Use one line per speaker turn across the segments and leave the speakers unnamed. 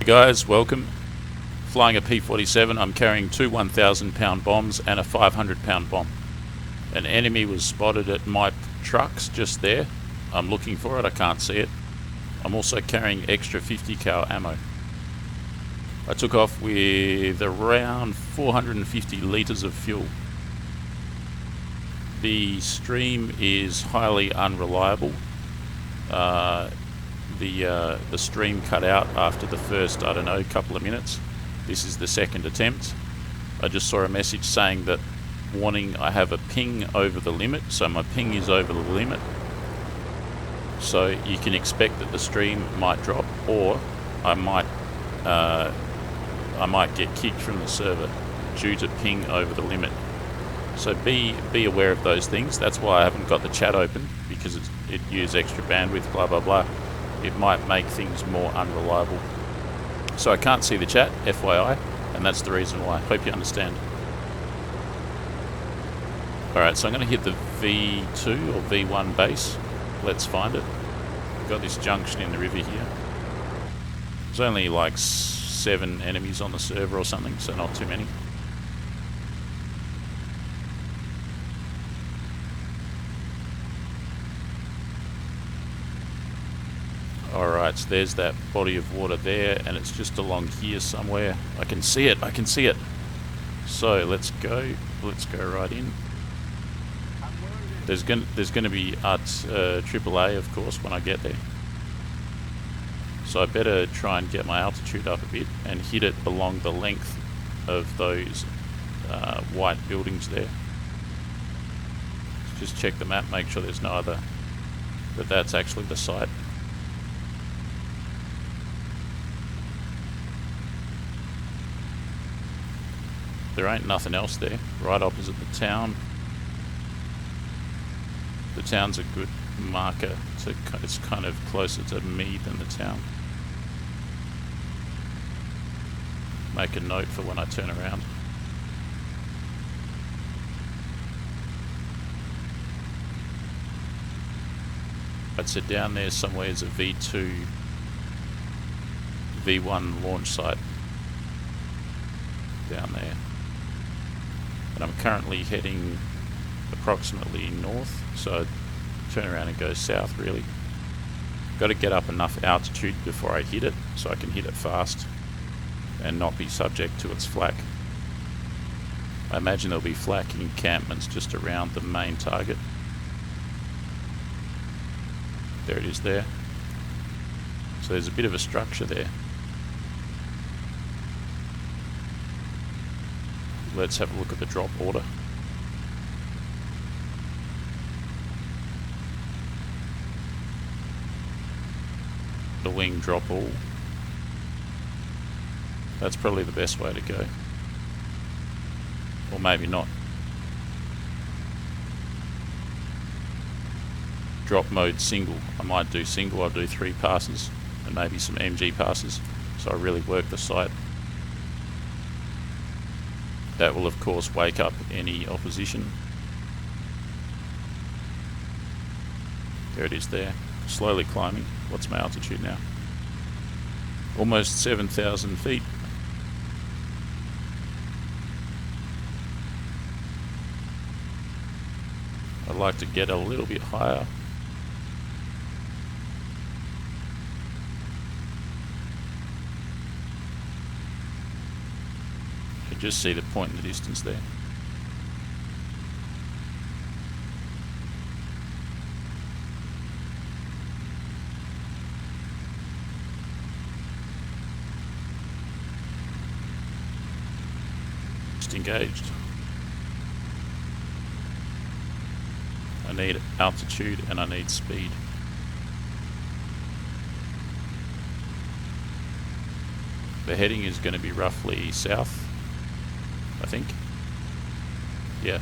guys, welcome. Flying a P47, I'm carrying two 1,000 pound bombs and a 500 pound bomb. An enemy was spotted at my trucks just there. I'm looking for it, I can't see it. I'm also carrying extra 50 cal ammo. I took off with around 450 litres of fuel. The stream is highly unreliable. The stream cut out after the first, I don't know, couple of minutes. This is the second attempt. I just saw a message saying that, warning, I have a ping over the limit, so my ping is over the limit. So you can expect that the stream might drop, or I might get kicked from the server due to ping over the limit. So be aware of those things. That's why I haven't got the chat open, because it uses extra bandwidth, blah blah blah. It might make things more unreliable. So I can't see the chat, FYI, and that's the reason why. Hope you understand. Alright, so I'm going to hit the V2 or V1 base. Let's find it. We've got this junction in the river here. There's only like 7 enemies on the server or something, so not too many. Alright, so there's that body of water there, and it's just along here somewhere. I can see it, I can see it. So let's go right in. There's going to be AAA, of course, when I get there. So I better try and get my altitude up a bit and hit it along the length of those white buildings there. Just check the map, make sure there's no other, that that's actually the site. There ain't nothing else there, right opposite the town. The town's a good marker, it's kind of closer to me than the town. Make a note for when I turn around. I'd sit down there somewhere is a V2, V1 launch site. Down there. And I'm currently heading approximately north, so I'd turn around and go south really. Got to get up enough altitude before I hit it, so I can hit it fast and not be subject to its flak. I imagine there'll be flak encampments just around the main target. There it is there. So there's a bit of a structure there. Let's have a look at the drop order. The wing drop all. That's probably the best way to go. Or maybe not. Drop mode single. I might do single, I'll do 3 passes and maybe some MG passes. So I really work the site. That will of course wake up any opposition. There it is there. Slowly climbing. What's my altitude now? Almost 7,000 feet. I'd like to get a little bit higher. Just see the point in the distance there. Just engaged. I need altitude and I need speed. The heading is going to be roughly south, I think. Yeah.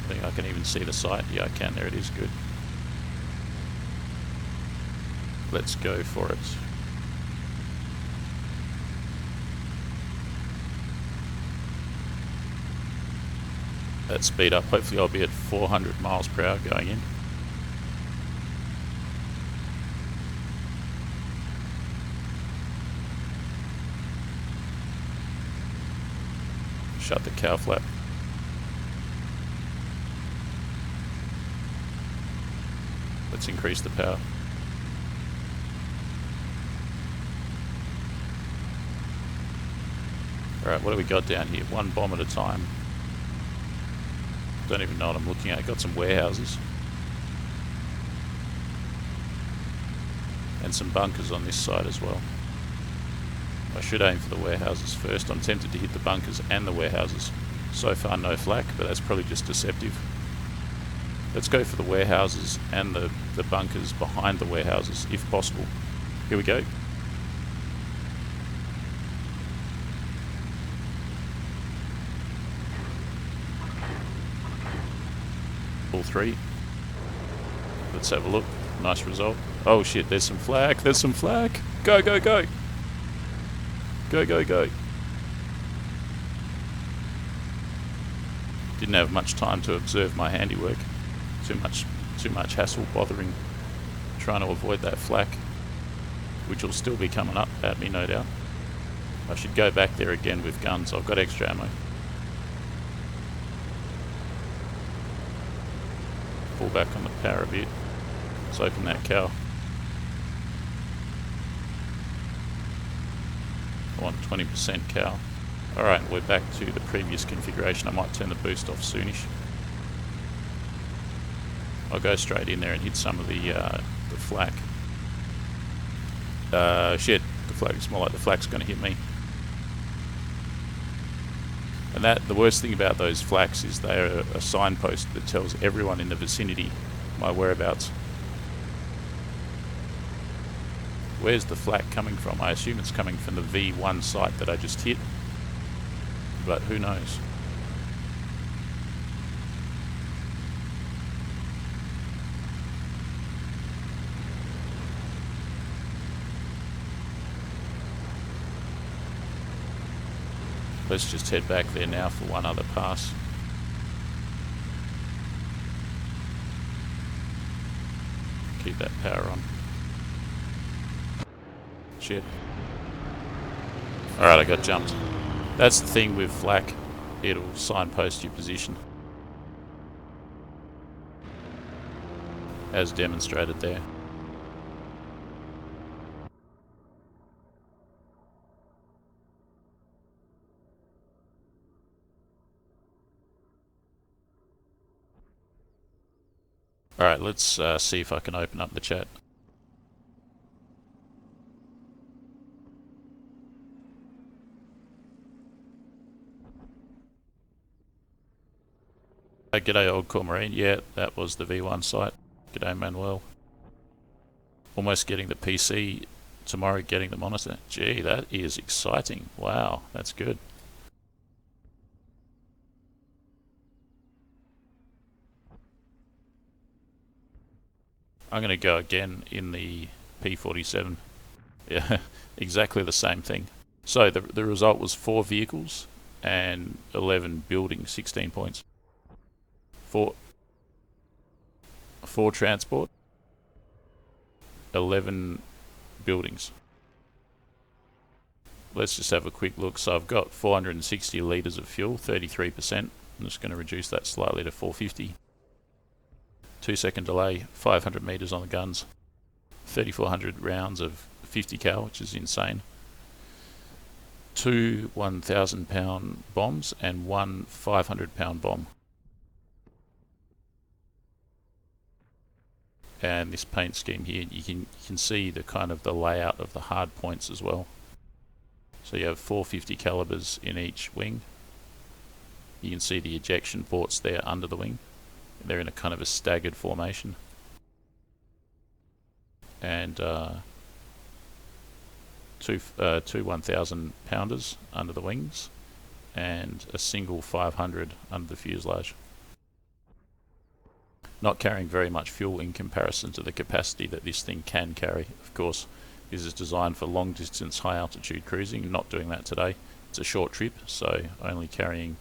I think I can even see the site. Yeah, I can. There it is. Good. Let's go for it. Let's speed up. Hopefully I'll be at 400 miles per hour going in. shut the cow flap. Let's increase the power. Alright, what do we got down here? One bomb at a time. Don't even know what I'm looking at. Got some warehouses. And some bunkers on this side as well. I should aim for the warehouses first. I'm tempted to hit the bunkers and the warehouses. So far no flak, but that's probably just deceptive. Let's go for the warehouses and the bunkers behind the warehouses, if possible. Here we go. All three. Let's have a look. Nice result. Oh shit, there's some flak. There's some flak. Go, go, go. Go, go, go. Didn't have much time to observe my handiwork. Too much hassle bothering trying to avoid that flak, which will still be coming up at me, no doubt. I should go back there again with guns. I've got extra ammo. Pull back on the power a bit. Let's open that cow. I want 20% cow. Alright, we're back to the previous configuration. I might turn the boost off soonish. I'll go straight in there and hit some of the flak. Shit, the flak is more like the flak's going to hit me. And the worst thing about those flaks is they're a signpost that tells everyone in the vicinity my whereabouts. Where's the flak coming from? I assume it's coming from the V1 site that I just hit, but who knows? Let's just head back there now for one other pass. Keep that power on. Shit. Alright, I got jumped. That's the thing with flak. It'll signpost your position. As demonstrated there. Alright, let's see if I can open up the chat. G'day old Cormarine, yeah, that was the V1 site. G'day Manuel. Almost getting the PC tomorrow, getting the monitor. Gee, that is exciting. Wow, that's good. I'm going to go again in the P47. Yeah, exactly the same thing. So the result was 4 vehicles and 11 buildings, 16 points. 4 transport, 11 buildings. Let's just have a quick look. So I've got 460 litres of fuel, 33%. I'm just going to reduce that slightly to 450. 2-second delay, 500 metres on the guns, 3,400 rounds of 50 cal, which is insane. 2 1,000-pound bombs and 1 500-pound bomb. And this paint scheme here, you can see the kind of the layout of the hard points as well. So you have 450 calibers in each wing. You can see the ejection ports there under the wing. They're in a kind of a staggered formation. And two 1,000 pounders under the wings and a single 500 under the fuselage. Not carrying very much fuel in comparison to the capacity that this thing can carry. Of course, this is designed for long distance high altitude cruising. Not doing that today. It's a short trip, so only carrying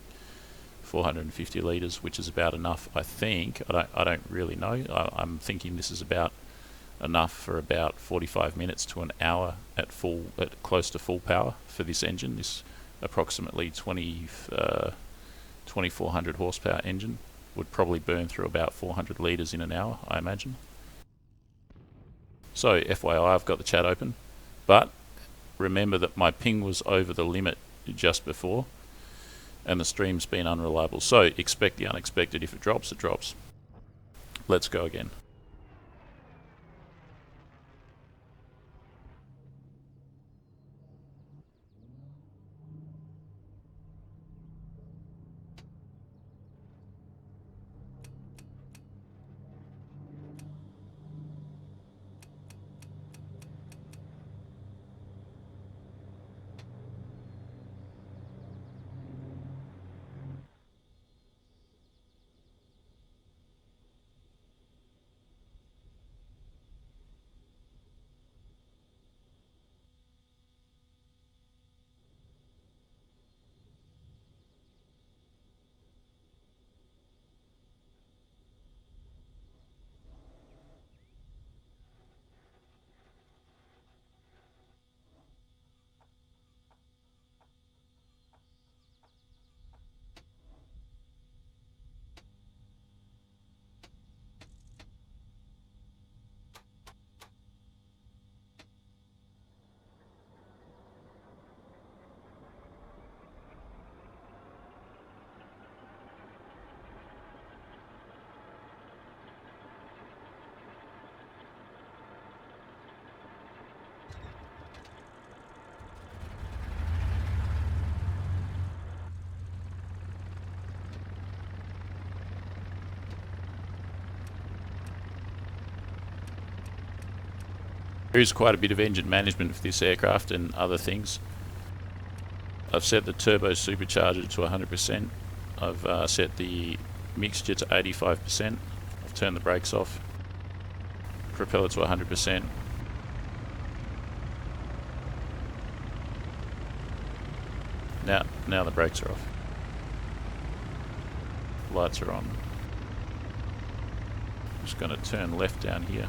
450 litres, which is about enough, I think. I don't really know. I'm thinking this is about enough for about 45 minutes to an hour at close to full power for this engine. This approximately 20 2400 horsepower engine. Would probably burn through about 400 litres in an hour, I imagine. So FYI, I've got the chat open, but remember that my ping was over the limit just before, and the stream's been unreliable. So expect the unexpected. If it drops, it drops. Let's go again. There is quite a bit of engine management for this aircraft and other things. I've set the turbo supercharger to 100%. I've set the mixture to 85%. I've turned the brakes off. Propeller to 100%. Now the brakes are off. Lights are on. Just going to turn left down here.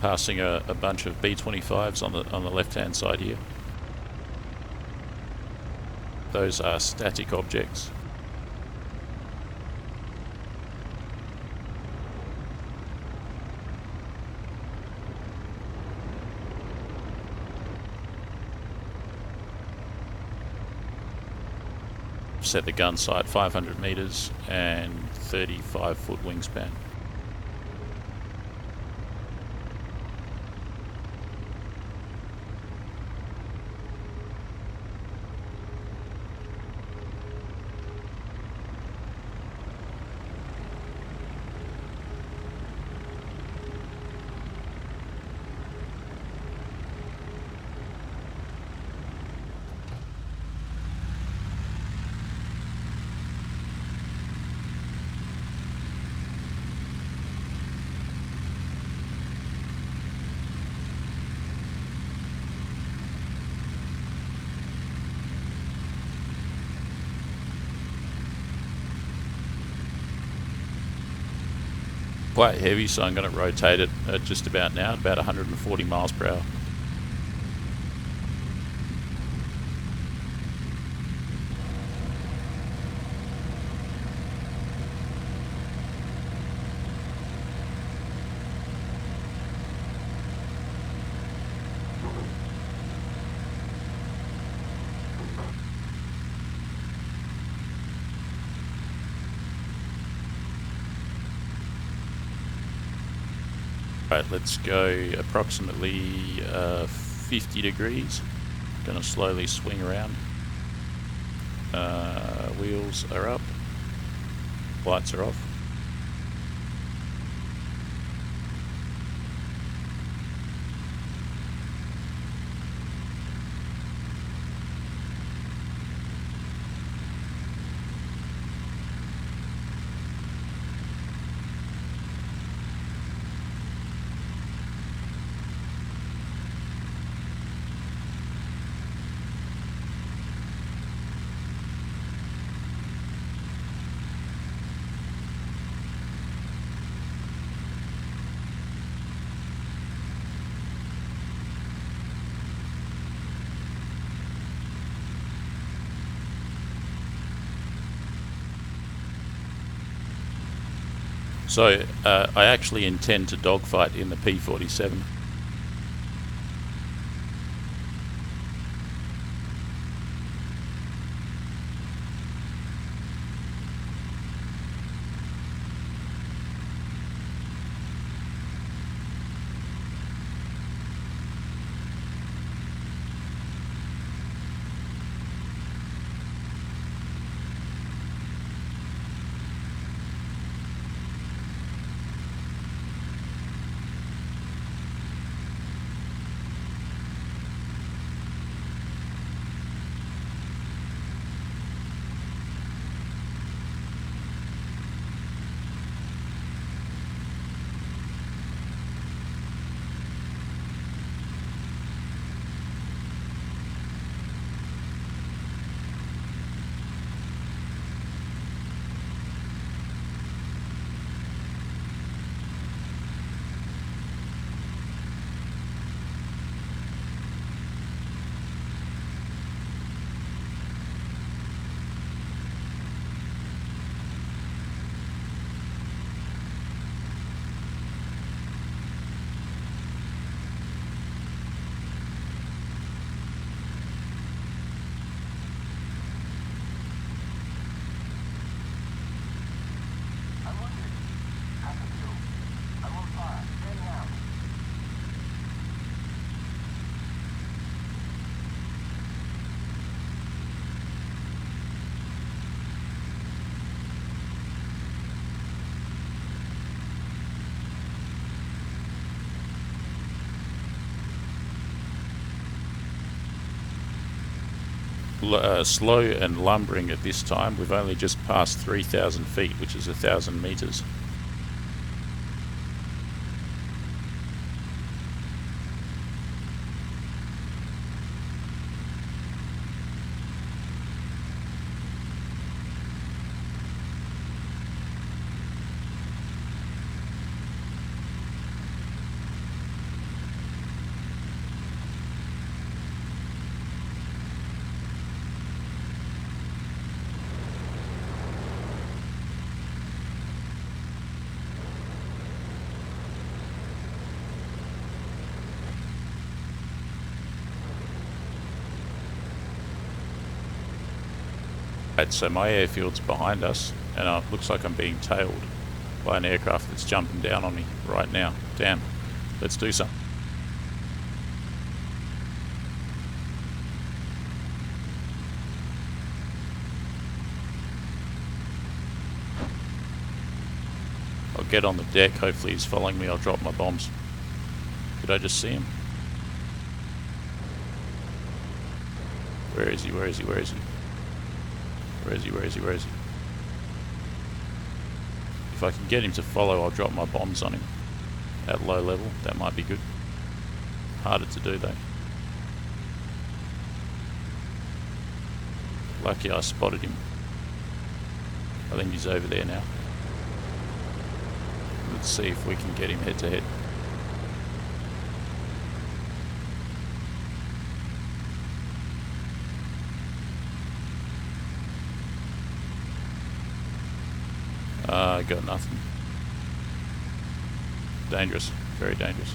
Passing a bunch of B-25s on the left-hand side here. Those are static objects. Set the gun sight 500 meters and 35-foot wingspan. Quite heavy, so I'm going to rotate it at just about now, about 140 miles per hour. Right, let's go approximately 50 degrees. Going to slowly swing around. Wheels are up. Lights are off. So I actually intend to dogfight in the P47. Slow and lumbering at this time. We've only just passed 3,000 feet, which is 1,000 meters. So my airfield's behind us, and it looks like I'm being tailed by an aircraft that's jumping down on me right now. Damn, let's do something. I'll get on the deck, hopefully he's following me, I'll drop my bombs. Did I just see him? Where is he, where is he, where is he? Where is he, where is he, where is he? If I can get him to follow, I'll drop my bombs on him at low level. That might be good. Harder to do though. Lucky I spotted him. I think he's over there now. Let's see if we can get him head to head. I got nothing. Dangerous, very dangerous.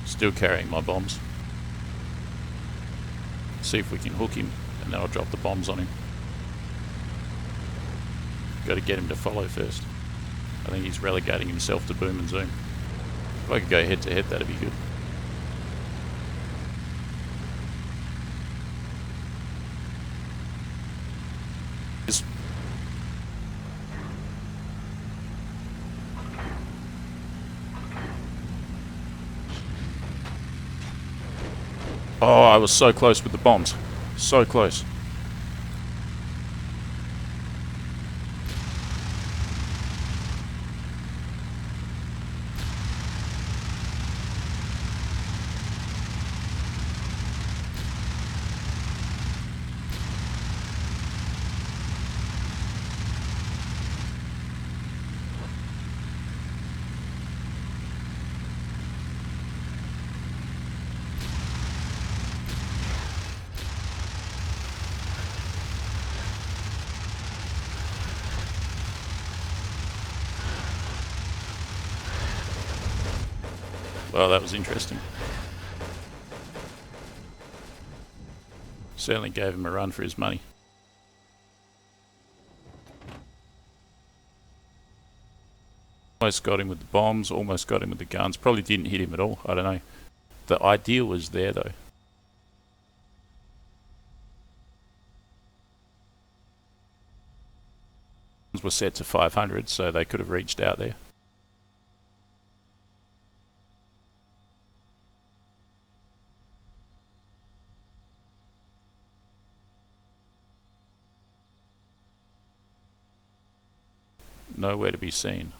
Still carrying my bombs. See if we can hook him, and then I'll drop the bombs on him. Got to get him to follow first. I think he's relegating himself to boom and zoom. If I could go head to head, that'd be good. Oh, I was so close with the bombs. So close. Well, that was interesting. Certainly gave him a run for his money. Almost got him with the bombs, almost got him with the guns. Probably didn't hit him at all, I don't know. The idea was there though. Were set to 500, so they could have reached out there. Nowhere to be seen.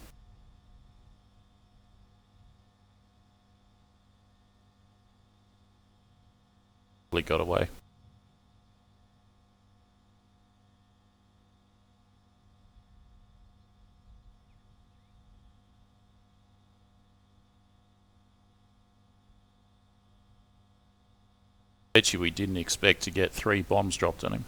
He got away. Bet you we didn't expect to get 3 bombs dropped on him.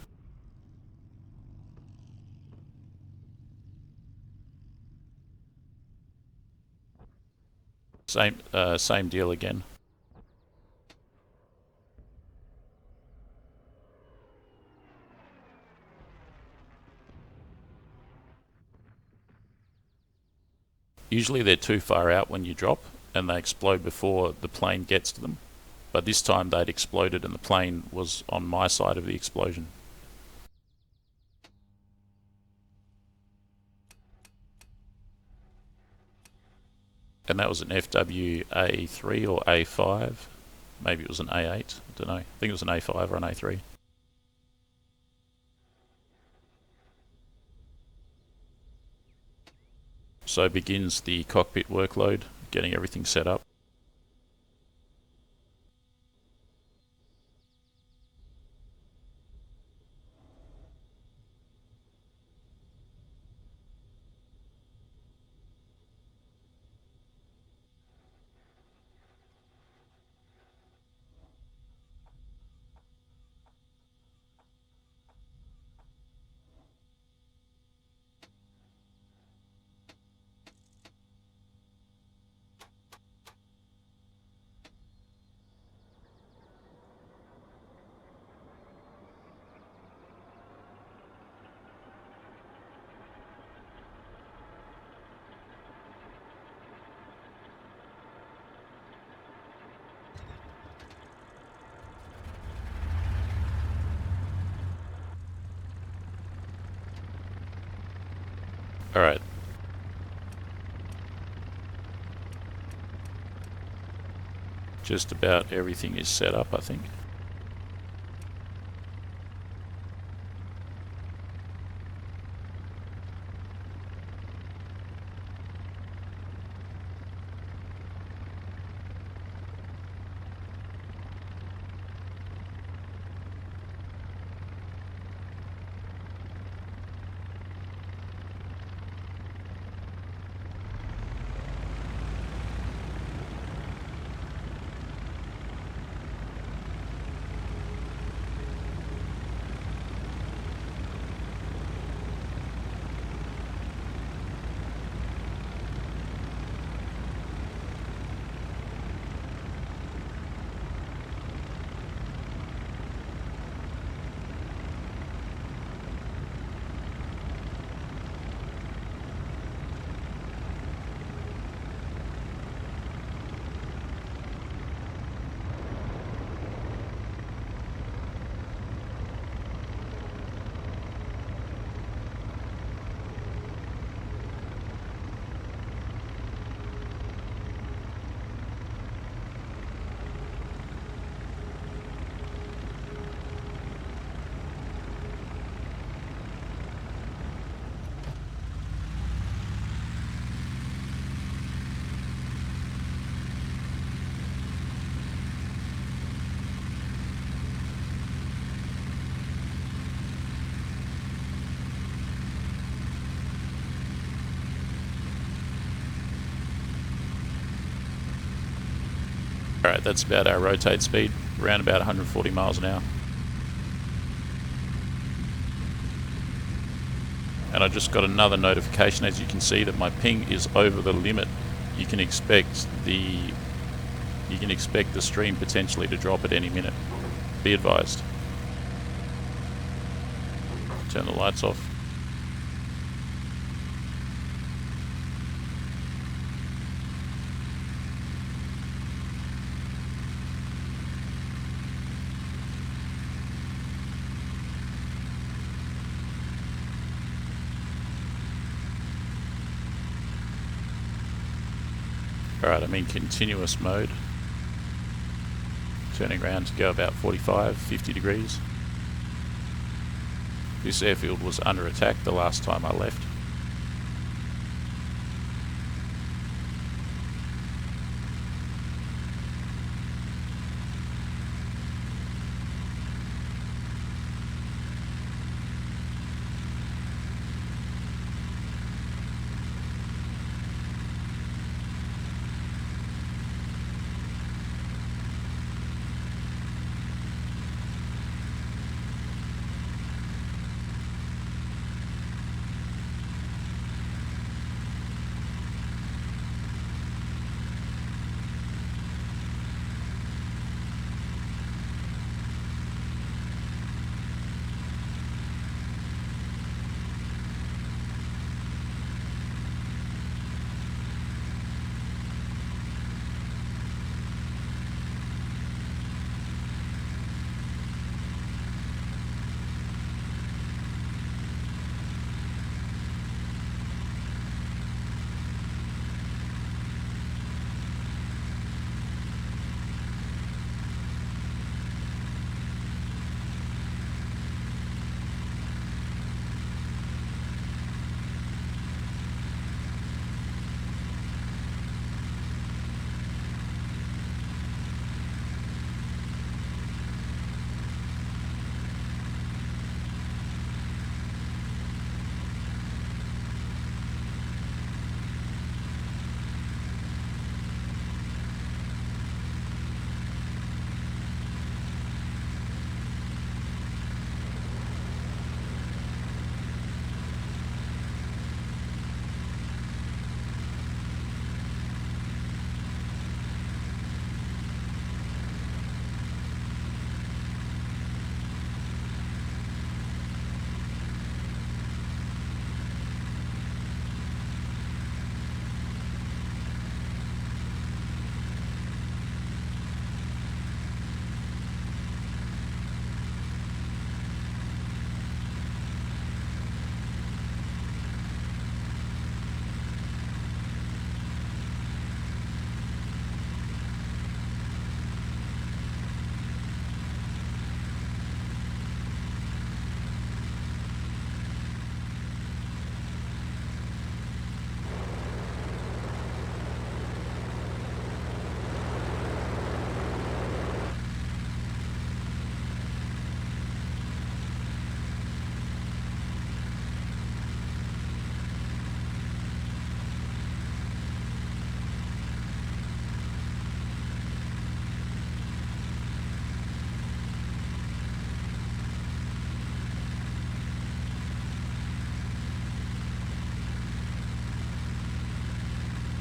Same deal again. Usually they're too far out when you drop, and they explode before the plane gets to them. But this time they'd exploded and the plane was on my side of the explosion. And that was an FW A3 or A5. Maybe it was an A8. I don't know. I think it was an A5 or an A3. So begins the cockpit workload, getting everything set up. Alright. Just about everything is set up, I think. Alright, that's about our rotate speed, around about 140 miles an hour. And I just got another notification, as you can see, that my ping is over the limit. You can expect the You can expect the stream potentially to drop at any minute. Be advised. Turn the lights off. Alright, I'm in continuous mode. Turning around to go about 45, 50 degrees. This airfield was under attack the last time I left.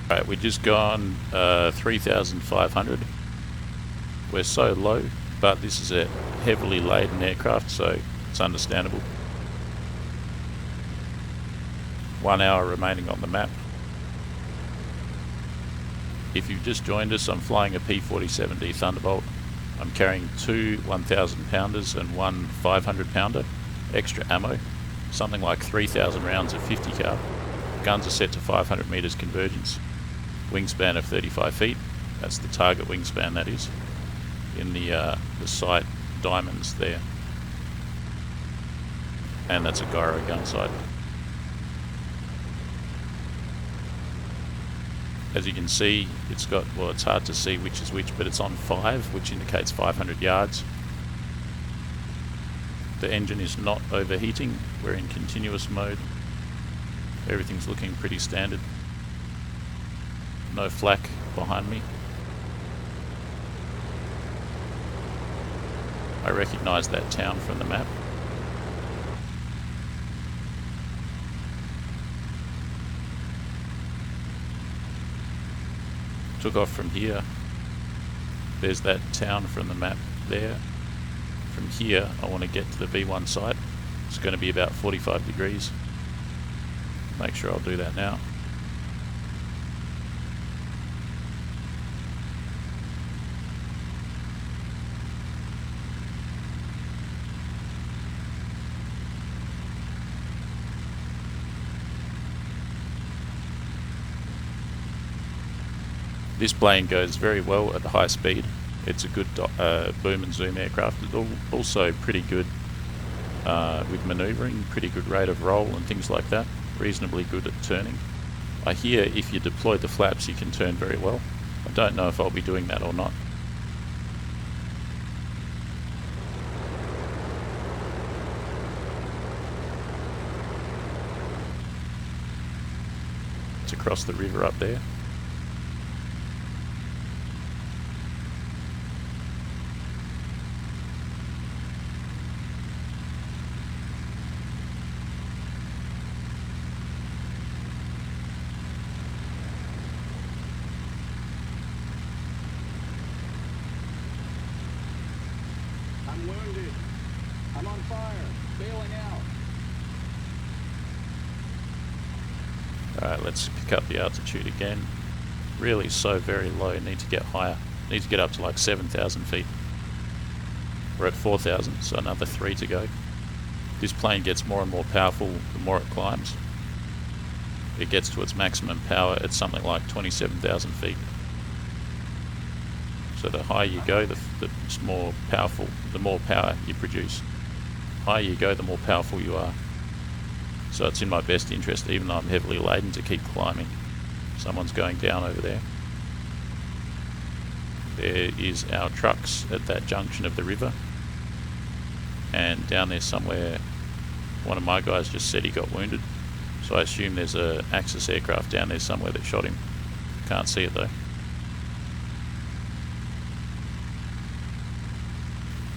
Right, we just gone 3,500. We're so low, but this is a heavily laden aircraft, so it's understandable. 1 hour remaining on the map. If you've just joined us, I'm flying a P47D Thunderbolt. I'm carrying 2 1,000 pounders and 1 500 pounder, extra ammo, something like 3,000 rounds of 50 cal. Guns are set to 500 meters convergence. Wingspan of 35 feet. That's the target wingspan, that is, in the sight diamonds there. And that's a gyro gun sight. As you can see, it's got, well, it's hard to see which is which, but it's on 5, which indicates 500 yards. The engine is not overheating. We're in continuous mode. Everything's looking pretty standard. No flak behind me. I recognise that town from the map. Took off from here. There's that town from the map there. From here, I want to get to the V1 site. It's going to be about 45 degrees. Make sure I'll do that now. This plane goes very well at high speed. It's a good boom and zoom aircraft. It's also pretty good with manoeuvring, pretty good rate of roll and things like that. Reasonably good at turning. I hear if you deploy the flaps you can turn very well. I don't know if I'll be doing that or not. It's across the river up there.
I'm wounded. I'm on fire. Bailing out.
Alright, let's pick up the altitude again. Really so very low, need to get higher. Need to get up to like 7,000 feet. We're at 4,000, so another 3 to go. This plane gets more and more powerful the more it climbs. It gets to its maximum power at something like 27,000 feet. So the higher you go, the more powerful, the more power you produce. The higher you go, the more powerful you are. So it's in my best interest, even though I'm heavily laden, to keep climbing. Someone's going down over there. There is our trucks at that junction of the river. And down there somewhere, one of my guys just said he got wounded. So I assume there's a Axis aircraft down there somewhere that shot him. Can't see it though.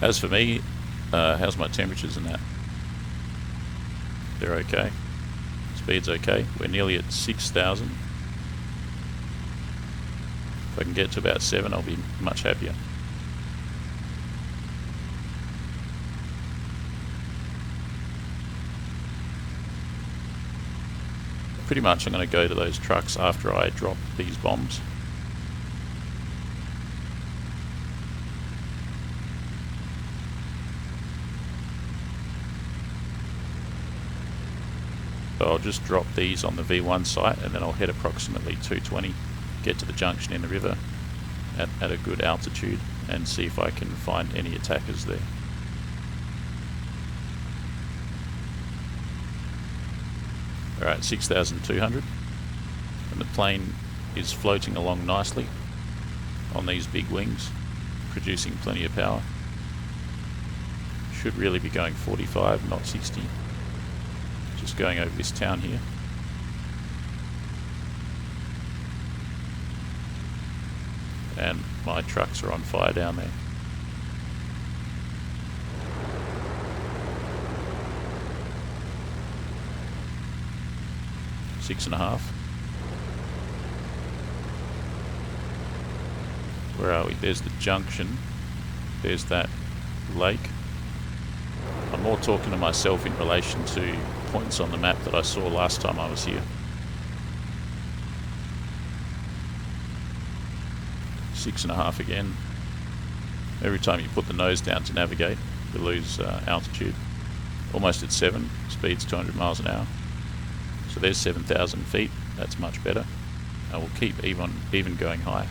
As for me, how's my temperatures and that? They're okay. Speed's okay. We're nearly at 6,000. If I can get to about 7, I'll be much happier. Pretty much I'm going to go to those trucks after I drop these bombs. So I'll just drop these on the V1 site and then I'll head approximately 220, get to the junction in the river at a good altitude and see if I can find any attackers there. Alright, 6,200 and the plane is floating along nicely on these big wings, producing plenty of power. Should really be going 45, not 60. Just going over this town here. And my trucks are on fire down there. Six and a half. Where are we? There's the junction. There's that lake. I'm more talking to myself in relation to points on the map that I saw last time I was here. 6.5 again. Every time you put the nose down to navigate, you lose altitude. Almost at 7, speed's 200 miles an hour. So there's 7,000 feet, that's much better. And we'll keep even going higher.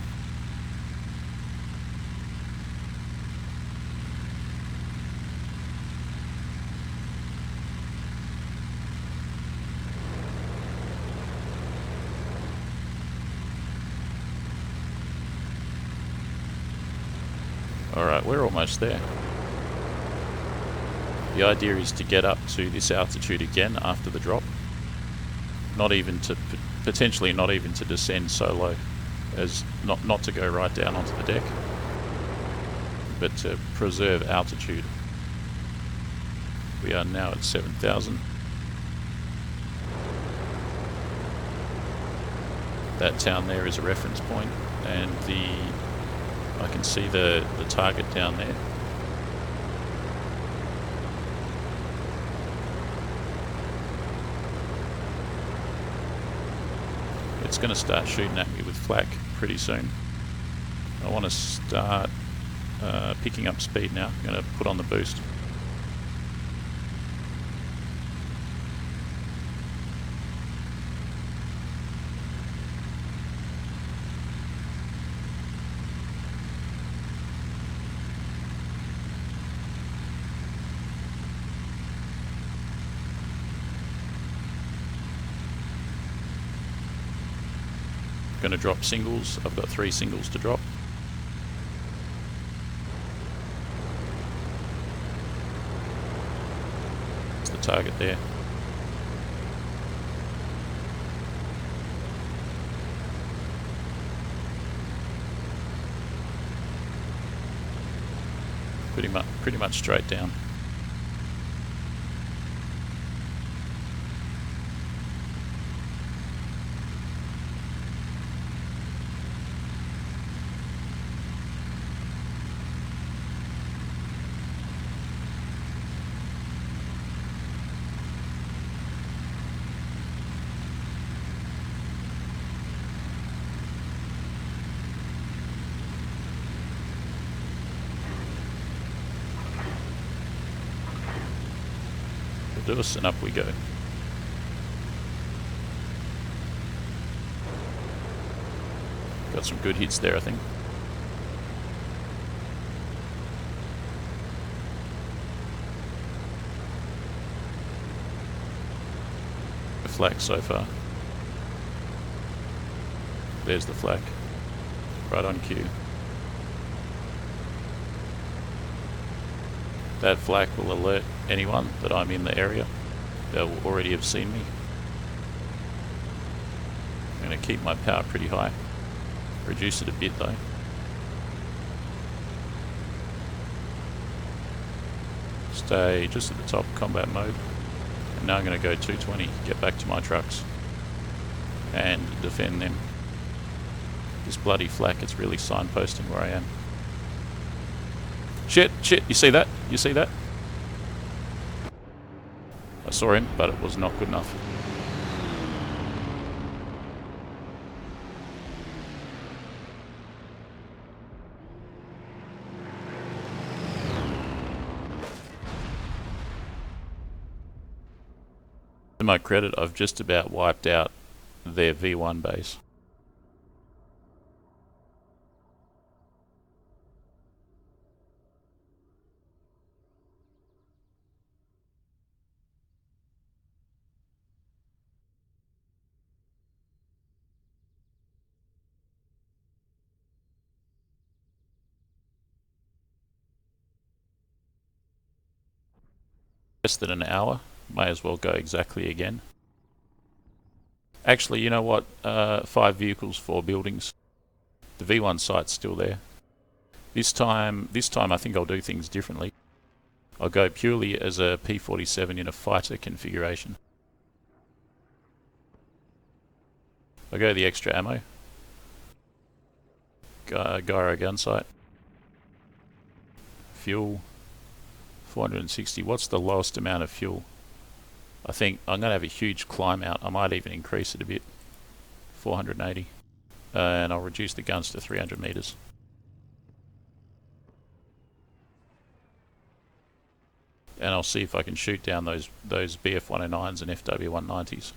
Alright, we're almost there. The idea is to get up to this altitude again after the drop. Not even to, potentially not even to descend so low as not to go right down onto the deck, but to preserve altitude. We are now at 7,000. That town there is a reference point, and the
I can see the target down there. It's going to start shooting at me with flak pretty soon. I want to start picking up speed now. I'm going to put on the boost. Going to drop singles. I've got 3 singles to drop. It's the target there. Pretty much straight down. Do us and up we go. Got some good hits there, I think. The flak so far. There's the flak. Right on cue. That flak will alert anyone that I'm in the area. They'll already have seen me. I'm going to keep my power pretty high. Reduce it a bit though. Stay just at the top, combat mode. And now I'm going to go 220, get back to my trucks and defend them. This bloody flak, it's really signposting where I am. Shit, you see that? You see that? I saw him, but it was not good enough. To my credit, I've just about wiped out their V1 base. Less than an hour, may as well go exactly again. Actually, you know what? 5 vehicles, 4 buildings. The V1 site's still there. This time I think I'll do things differently. I'll go purely as a P47 in a fighter configuration. I'll go the extra ammo. Gyro gun sight. Fuel. 460. What's the lowest amount of fuel? I think I'm going to have a huge climb out. I might even increase it a bit. 480. And I'll reduce the guns to 300 meters. And I'll see if I can shoot down those BF-109s and FW-190s.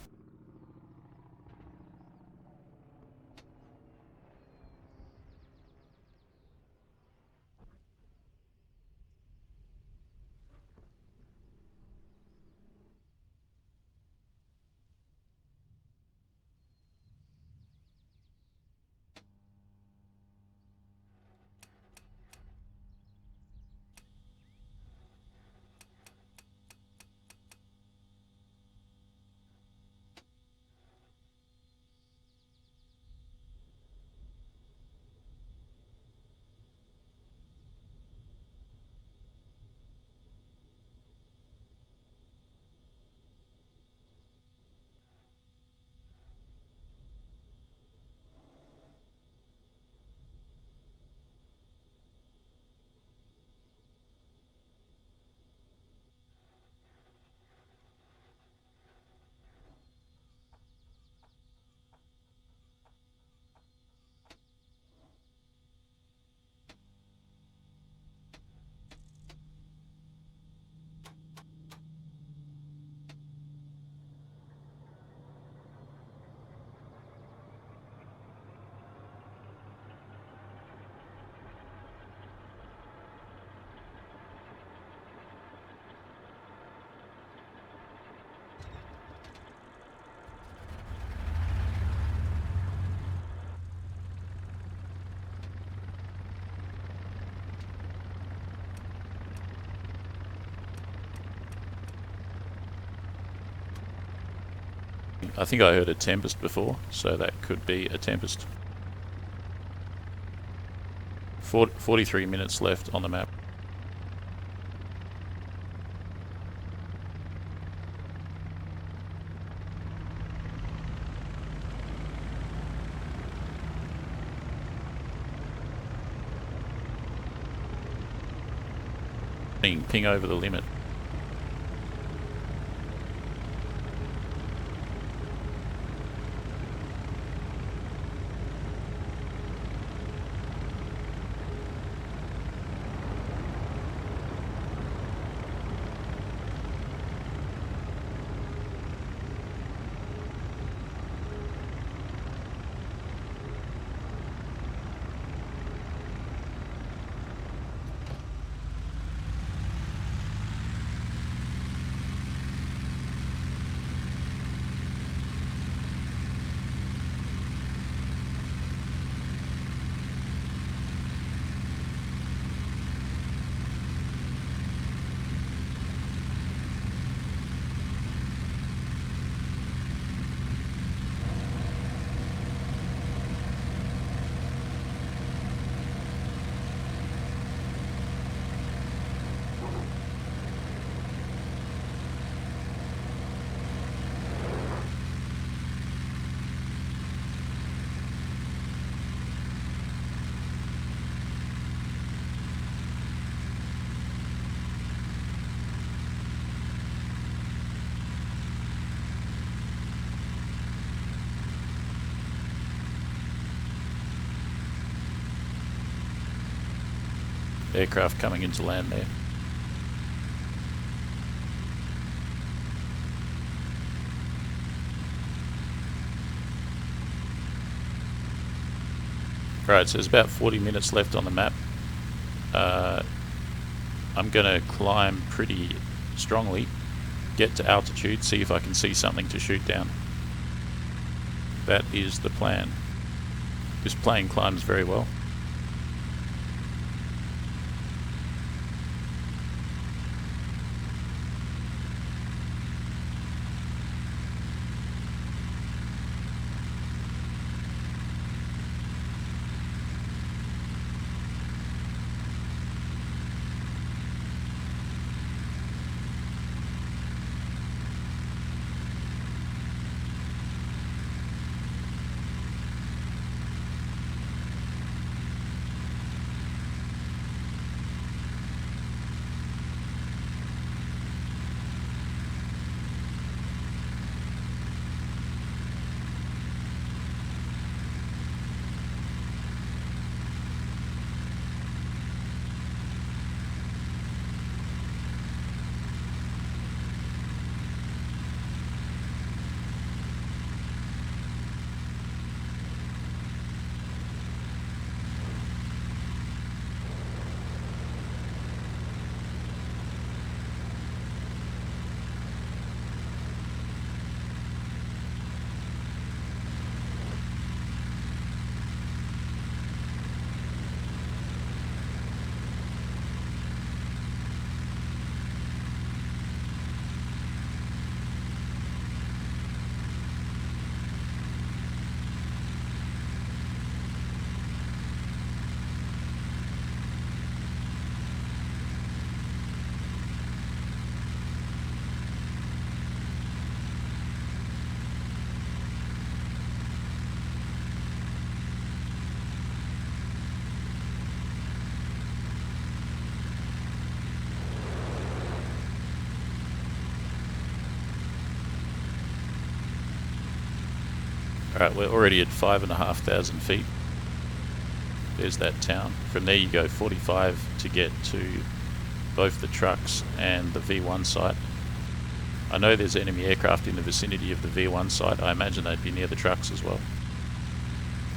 I think I heard a tempest before, so that could be a tempest. 43 minutes left on the map. Ping over the limit. Aircraft coming into land there. Right, so there's about 40 minutes left on the map. I'm going to climb pretty strongly, get to altitude, see if I can see something to shoot down. That is the plan. This plane climbs very well. Alright, we're already at 5,500 feet. There's that town. From there you go 45 to get to both the trucks and the V1 site. I know there's enemy aircraft in the vicinity of the V1 site. I imagine they'd be near the trucks as well.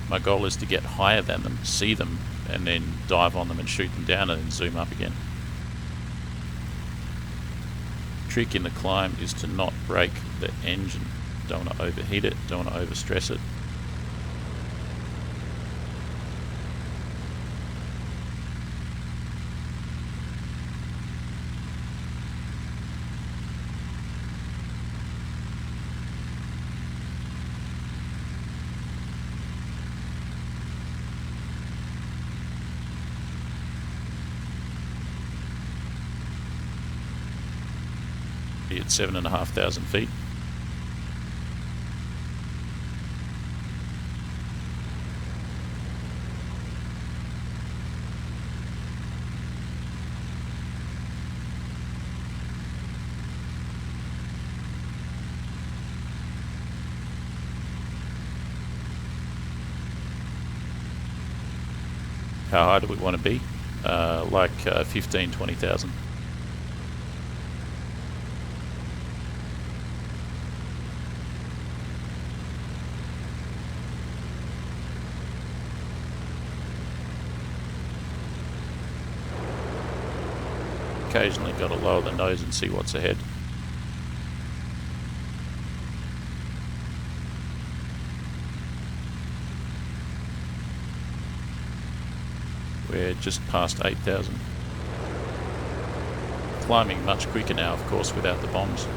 My goal is to get higher than them, see them, and then dive on them and shoot them down and then zoom up again. Trick in the climb is to not break the engine. Don't want to overheat it, don't want to overstress it. At 7,500 feet. How high do we want to be? Like 15, 20,000. Occasionally got to lower the nose and see what's ahead. We're just past 8,000. Climbing much quicker now, of course, without the bombs.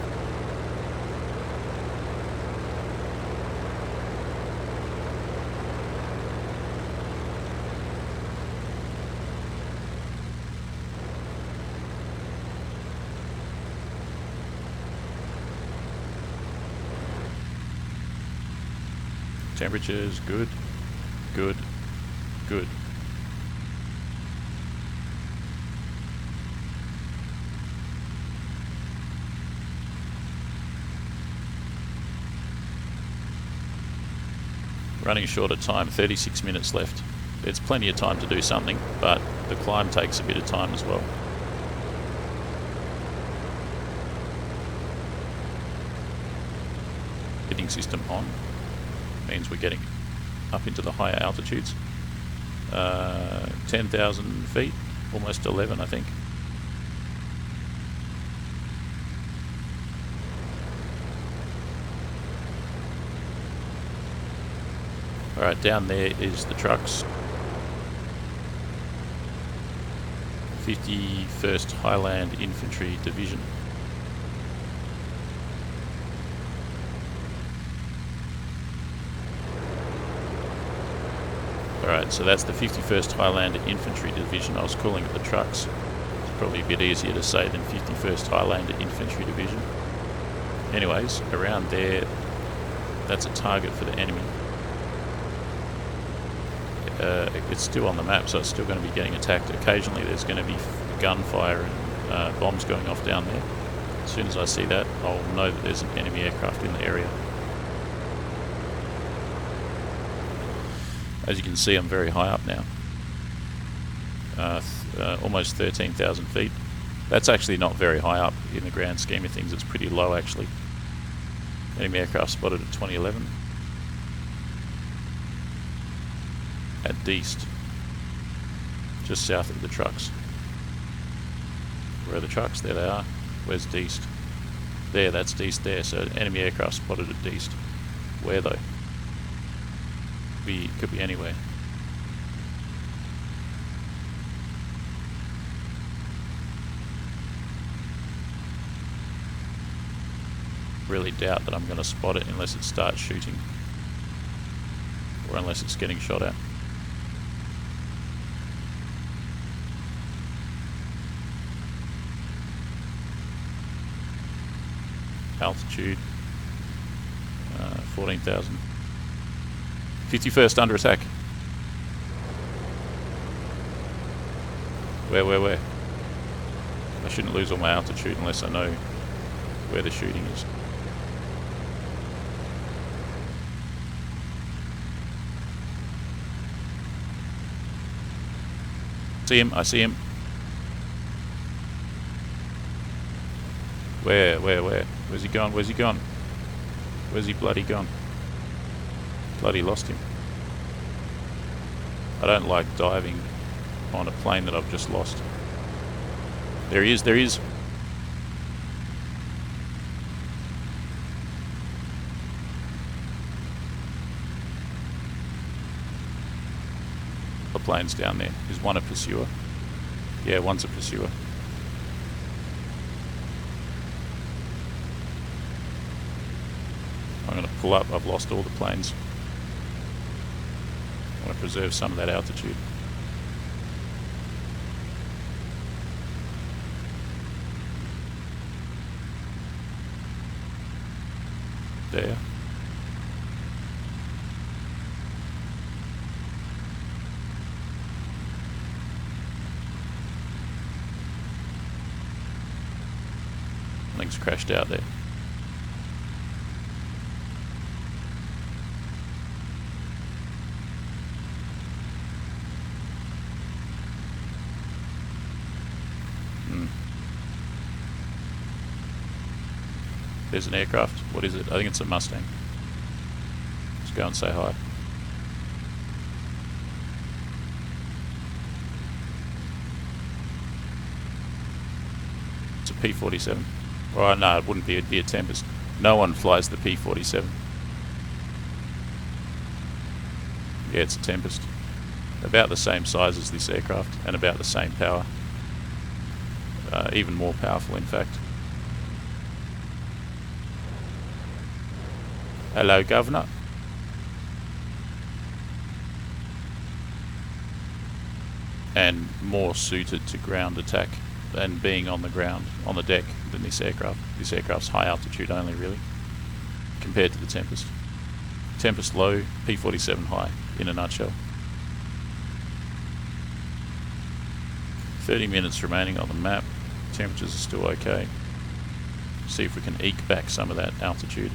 Temperatures good, good, good. Running short of time, 36 minutes left. There's plenty of time to do something, but the climb takes a bit of time as well. Heating system on. Means we're getting up into the higher altitudes. 10,000 feet, almost 11 I think. Alright, down there is the trucks. 51st Highland Infantry Division. Alright, so that's the 51st Highland Infantry Division. I was calling it the trucks. It's probably a bit easier to say than 51st Highland Infantry Division. Anyways, around there, that's a target for the enemy. It's still on the map, so it's still going to be getting attacked. Occasionally there's going to be gunfire and bombs going off down there. As soon as I see that, I'll know that there's an enemy aircraft in the area. As you can see, I'm very high up now. Almost 13,000 feet. That's actually not very high up in the grand scheme of things. It's pretty low actually. Enemy aircraft spotted at 2011. At Deest, just south of the trucks. Where are the trucks? There they are. Where's Deest? There, that's Deest there. So enemy aircraft spotted at Deest. Where though? Could be anywhere. Really doubt that I'm going to spot it unless it starts shooting. Or unless it's getting shot at. Altitude 14,000. 51st under attack. Where? I shouldn't lose all my altitude unless I know where the shooting is. See him? I see him. Where? Where's he gone? Where's he bloody gone? Bloody lost him. I don't like diving on a plane that I've just lost. There he is. The plane's down there. Is one a pursuer? Yeah, one's a pursuer. I'm going to pull up. I've lost all the planes. I want to preserve some of that altitude.
there. Something's crashed out there. There's an aircraft. What is it? I think it's a Mustang. Let's go and say hi. It's a P47. Oh no, it wouldn't be. It'd be a Tempest. No one flies the P47. Yeah, it's a Tempest. About the same size as this aircraft and about the same power. Even more powerful, in fact. Hello, Governor. And more suited to ground attack than being on the ground, on the deck, than this aircraft. This aircraft's high altitude only, really, compared to the Tempest. Tempest low, P47 high, in a nutshell. 30 minutes remaining on the map. Temperatures are still okay. See if we can eke back some of that altitude.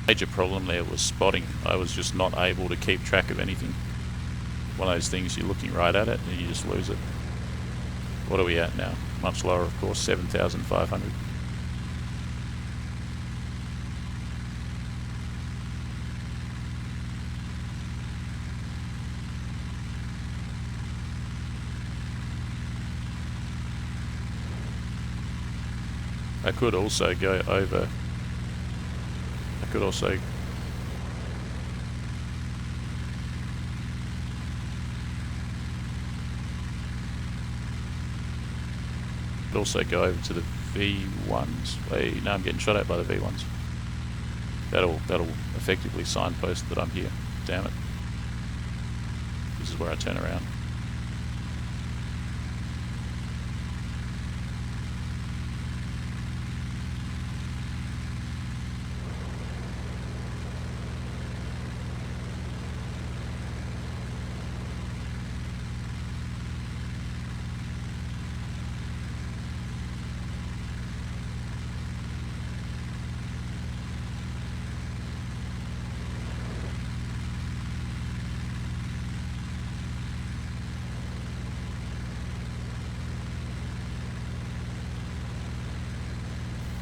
Major problem there was spotting. I was just not able to keep track of anything. One of those things, you're looking right at it and you just lose it. What are we at now? Much lower, of course, 7,500. I could also go over. I could also go over to the V1s. Wait, no, I'm getting shot at by the V1s. That'll effectively signpost that I'm here. Damn it. This is where I turn around.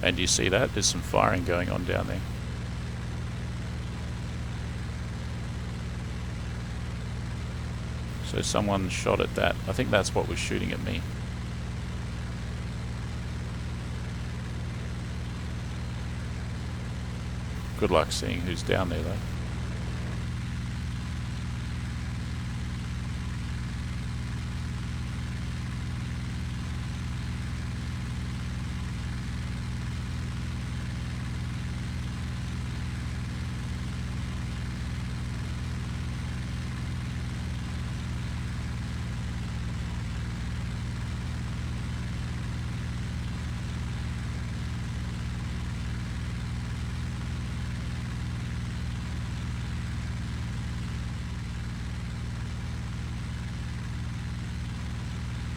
And do you see that? There's some firing going on down there. So someone shot at that. I think that's what was shooting at me. Good luck seeing who's down there though.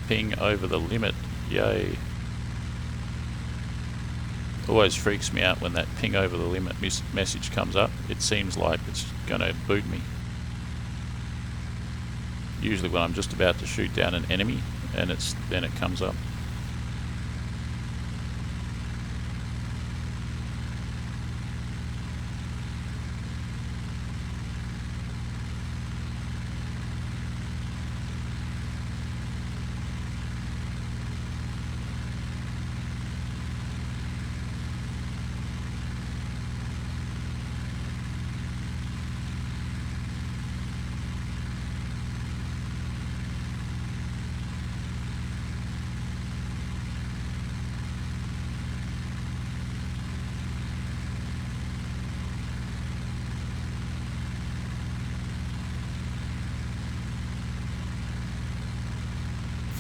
Ping over the limit, yay. Always freaks me out when that ping over the limit message comes up. It seems like it's gonna boot me. Usually when I'm just about to shoot down an enemy and then it comes up.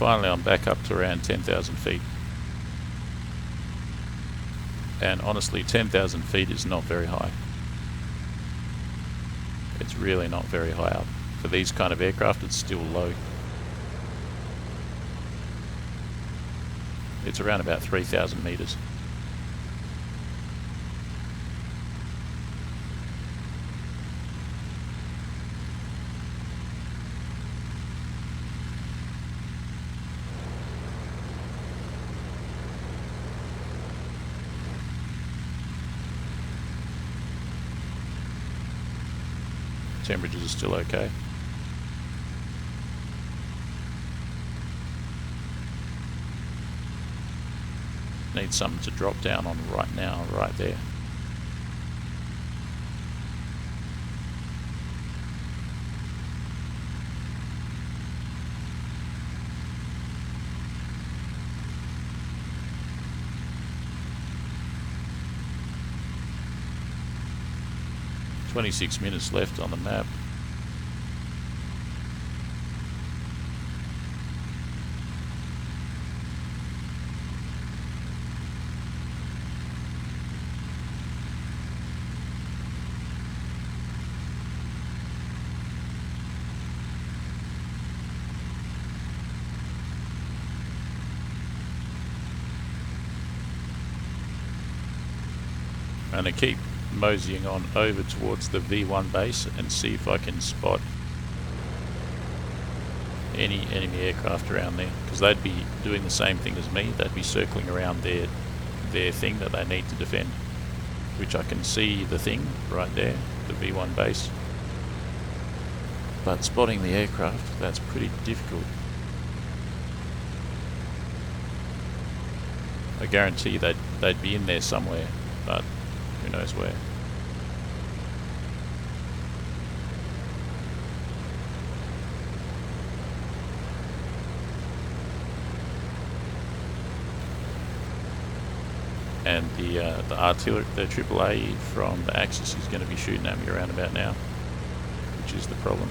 finally I'm back up to around 10,000 feet. And honestly, 10,000 feet is not very high. It's really not very high up. For these kind of aircraft, it's still low. It's around about 3,000 meters. Temperatures are still okay. Need something to drop down on right now, right there. "26 minutes left on the map." And I keep moseying on over towards the V1 base and see if I can spot any enemy aircraft around there, because they'd be doing the same thing as me. They'd be circling around their thing that they need to defend, which I can see the thing right there, the V1 base. But spotting the aircraft, that's pretty difficult. I guarantee they'd be in there somewhere, but who knows where. And the artillery, the AAA from the Axis is going to be shooting at me around about now, which is the problem.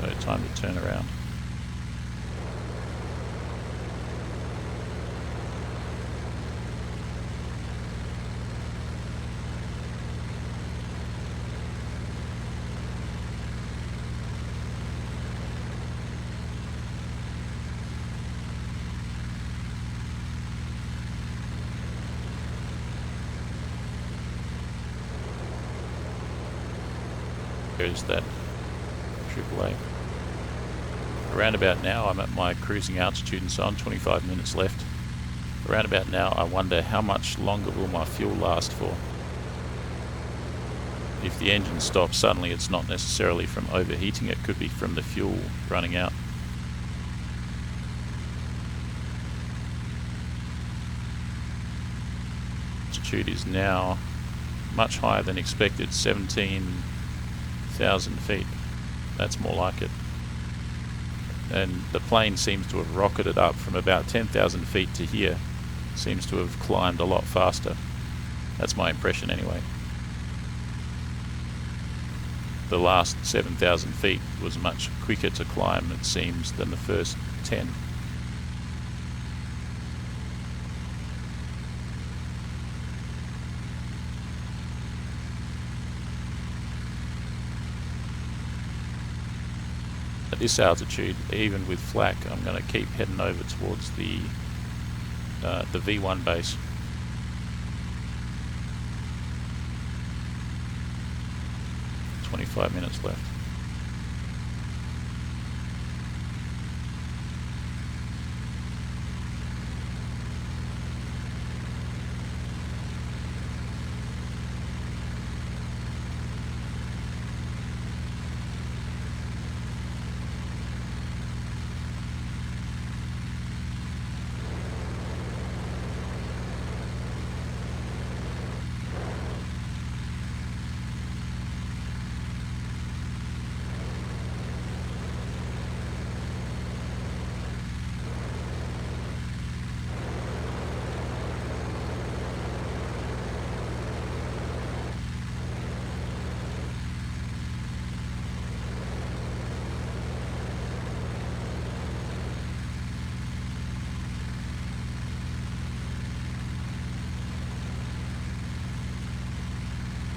So time to turn around. There's that AAA. Around about now I'm at my cruising altitude and so on, 25 minutes left. Around about now I wonder how much longer will my fuel last for. If the engine stops suddenly, it's not necessarily from overheating, it could be from the fuel running out. Altitude is now much higher than expected, 17,000 feet. That's more like it. And the plane seems to have rocketed up from about 10,000 feet to here. Seems to have climbed a lot faster. That's my impression anyway. The last 7,000 feet was much quicker to climb, it seems, than the first 10. At this altitude, even with flak, I'm going to keep heading over towards the V1 base. "25 minutes left.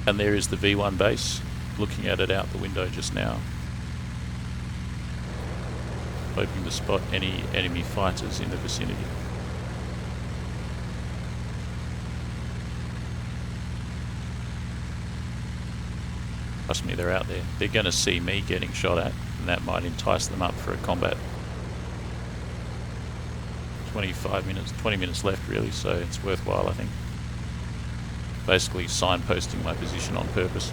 And there is the V1 base, looking at it out the window just now. Hoping to spot any enemy fighters in the vicinity. Trust me, they're out there. They're going to see me getting shot at, and that might entice them up for a combat. 20 minutes left really, so it's worthwhile, I think. Basically signposting my position on purpose.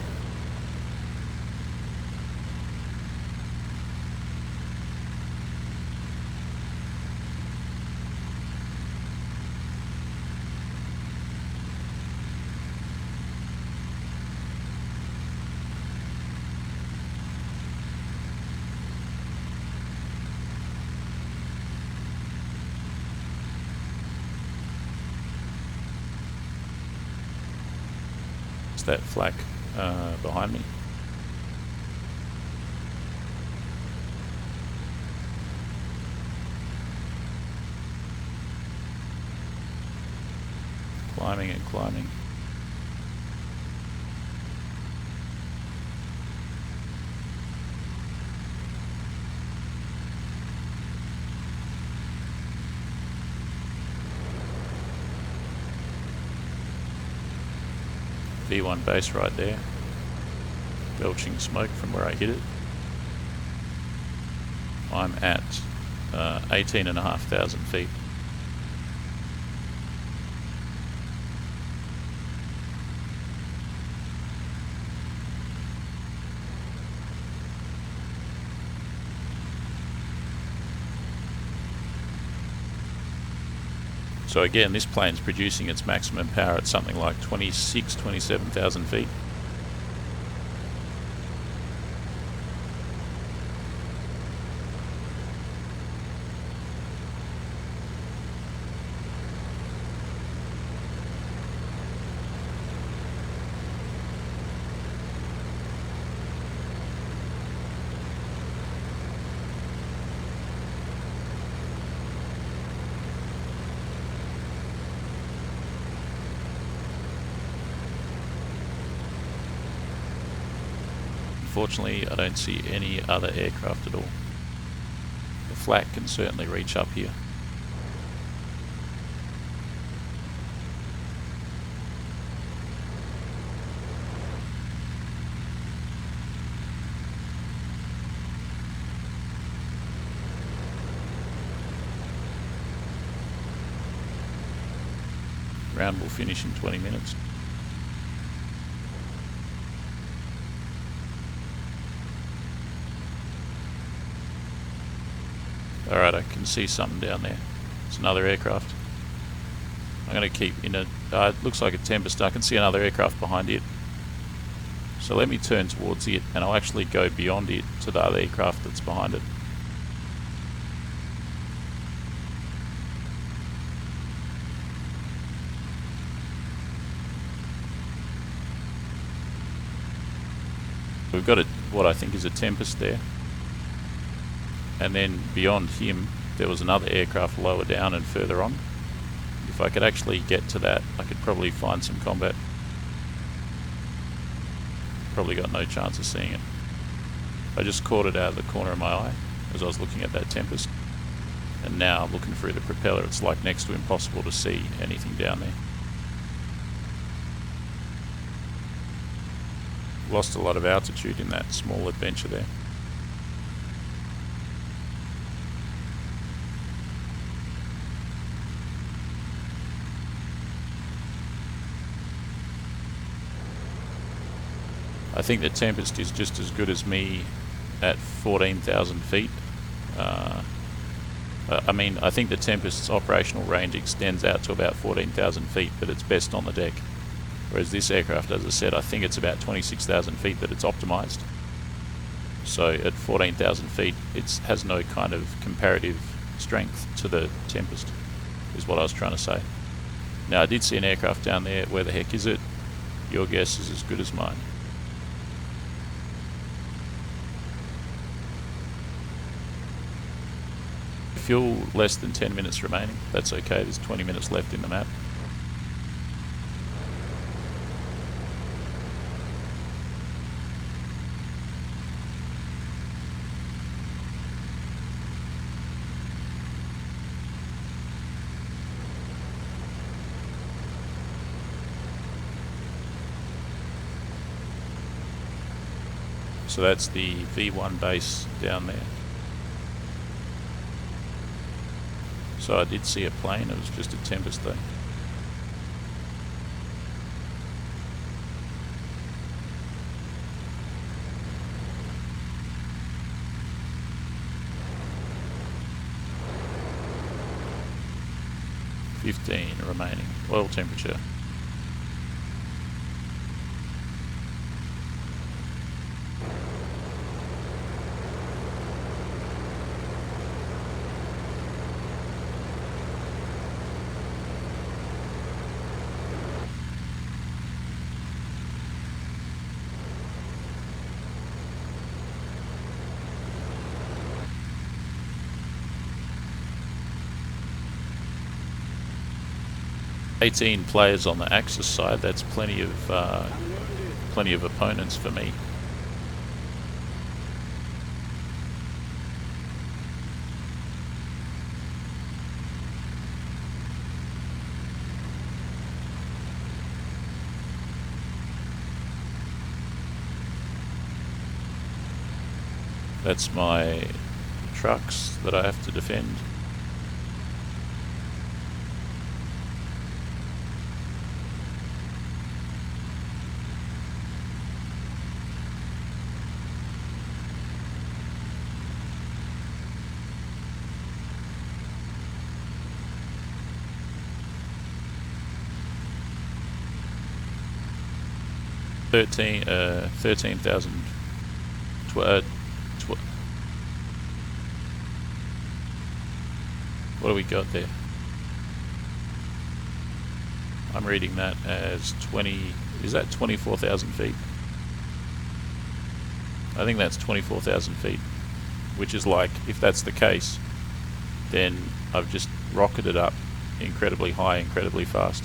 That flak behind me. Climbing and climbing. V1 base right there, belching smoke from where I hit it. I'm at 18,500 feet. So again, this plane's producing its maximum power at something like 27,000 feet. Unfortunately, I don't see any other aircraft at all. The flak can certainly reach up here. Round will finish in 20 minutes. Alright, I can see something down there. It's another aircraft. I'm going to keep in a... it looks like a Tempest. I can see another aircraft behind it. So let me turn towards it, and I'll actually go beyond it to the other aircraft that's behind it. We've got what I think is a Tempest there. And then beyond him, there was another aircraft lower down and further on. If I could actually get to that, I could probably find some combat. Probably got no chance of seeing it. I just caught it out of the corner of my eye as I was looking at that Tempest. And now looking through the propeller, it's like next to impossible to see anything down there. Lost a lot of altitude in that small adventure there. I think the Tempest is just as good as me at 14,000 feet. I mean, I think the Tempest's operational range extends out to about 14,000 feet, but it's best on the deck. Whereas this aircraft, as I said, I think it's about 26,000 feet that it's optimized. So at 14,000 feet, it has no kind of comparative strength to the Tempest, is what I was trying to say. Now, I did see an aircraft down there. Where the heck is it? Your guess is as good as mine. Fuel less than 10 minutes remaining. That's okay, there's 20 minutes left in the map.
So that's the V1 base down there. So I did see a plane, it was just a Tempest though. Remaining. Oil temperature. $18 players on the Axis side. That's plenty of opponents for me. That's my trucks that I have to defend. $13,000. What do we got there? I'm reading that as 20. Is that 24,000 feet? I think that's 24,000 feet, which is like, if that's the case, then I've just rocketed up incredibly high, incredibly fast.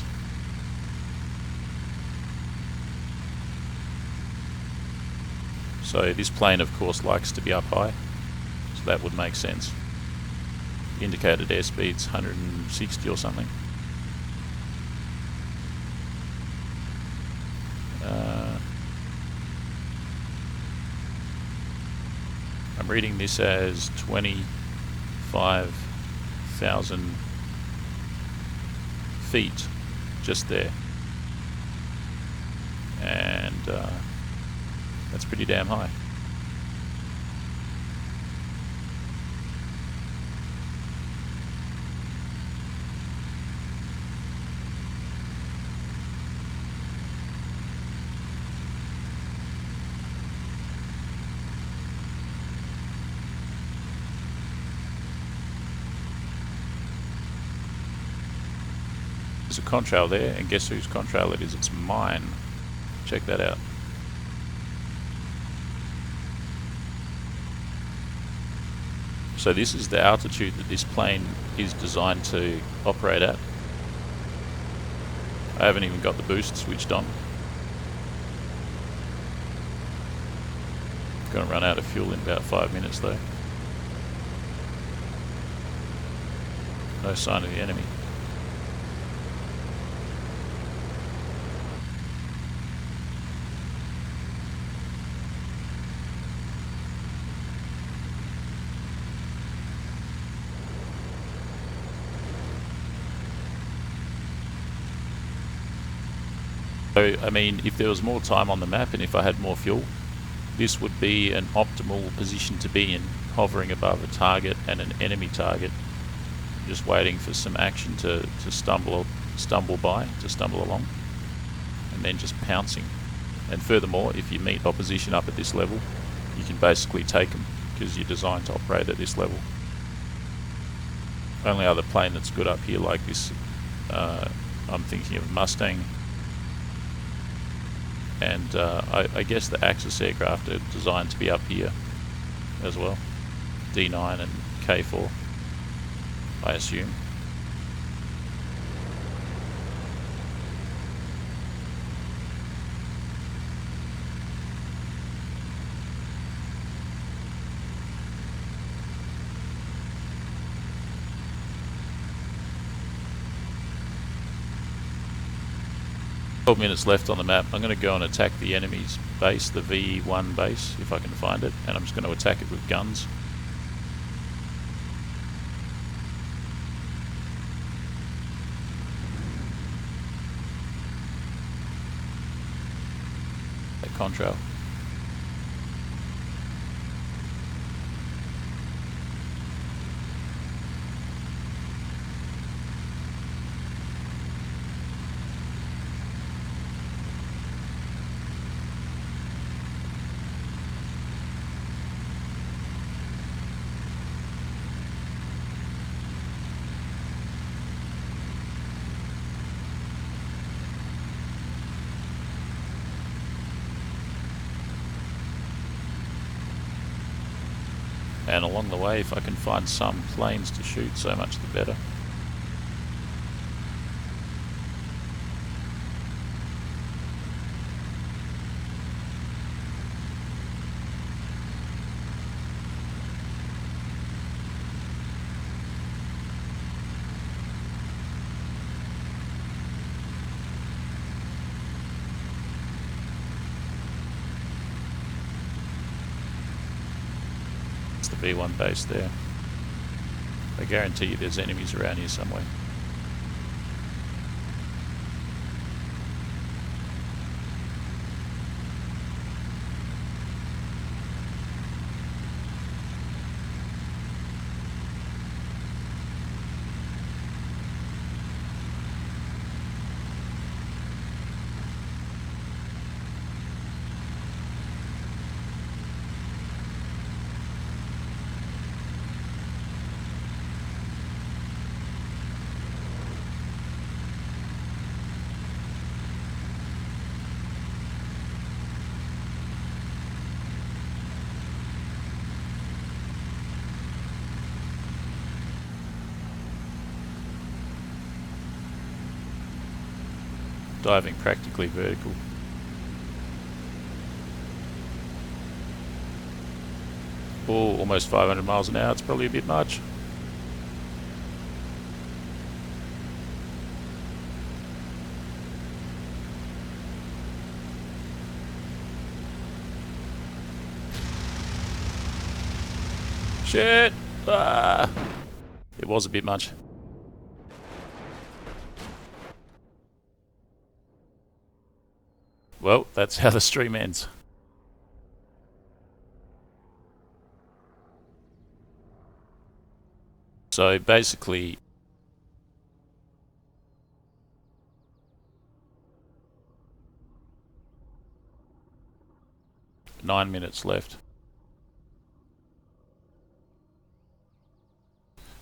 So this plane, of course, likes to be up high, so that would make sense. Indicated airspeed's 160 or something. I'm reading this as 25,000 feet just there, and that's pretty damn high. There's a contrail there, and guess whose contrail it is? It's mine. Check that out. So this is the altitude that this plane is designed to operate at. I haven't even got the boost switched on. Gonna run out of fuel in about 5 minutes though. No sign of the enemy. So, I mean, if there was more time on the map and if I had more fuel, this would be an optimal position to be in, hovering above a target and an enemy target, just waiting for some action to stumble along, and then just pouncing. And furthermore, if you meet opposition up at this level, you can basically take them because you're designed to operate at this level. Only other plane that's good up here like this, I'm thinking of Mustang. And I guess the Axis aircraft are designed to be up here as well. D9 and K4, I assume.
12 minutes left on the map. I'm going to go and attack the enemy's base, the V1 base, if I can find it, and I'm just going to attack it with guns. That contrail. And along the way, if I can find some planes to shoot, so much the better. The B1 base there. I guarantee you there's enemies around here somewhere. Diving practically vertical. Oh, almost 500 miles an hour. It's probably a bit much. Shit! Ah! It was a bit much. Well, that's how the stream ends. So basically, "9 minutes left."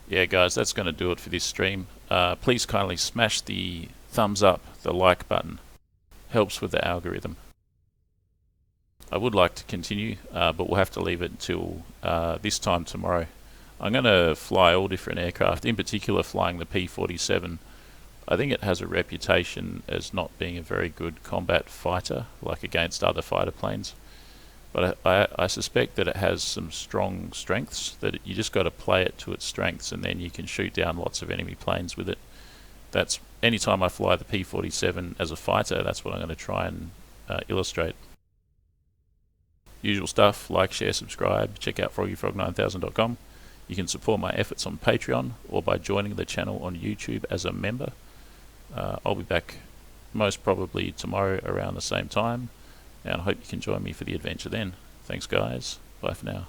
Yeah guys, that's going to do it for this stream. Please kindly smash the thumbs up, the like button. Helps with the algorithm. I would like to continue, but we'll have to leave it until this time tomorrow. I'm going to fly all different aircraft, in particular flying the P47. I think it has a reputation as not being a very good combat fighter, like against other fighter planes. But I suspect that it has some strong strengths, that you just got to play it to its strengths, and then you can shoot down lots of enemy planes with it. That's anytime I fly the P47 as a fighter, that's what I'm going to try and illustrate. Usual stuff, like, share, subscribe, check out froggyfrog9000.com. You can support my efforts on Patreon or by joining the channel on YouTube as a member. I'll be back most probably tomorrow around the same time, and I hope you can join me for the adventure then. Thanks guys, bye for now.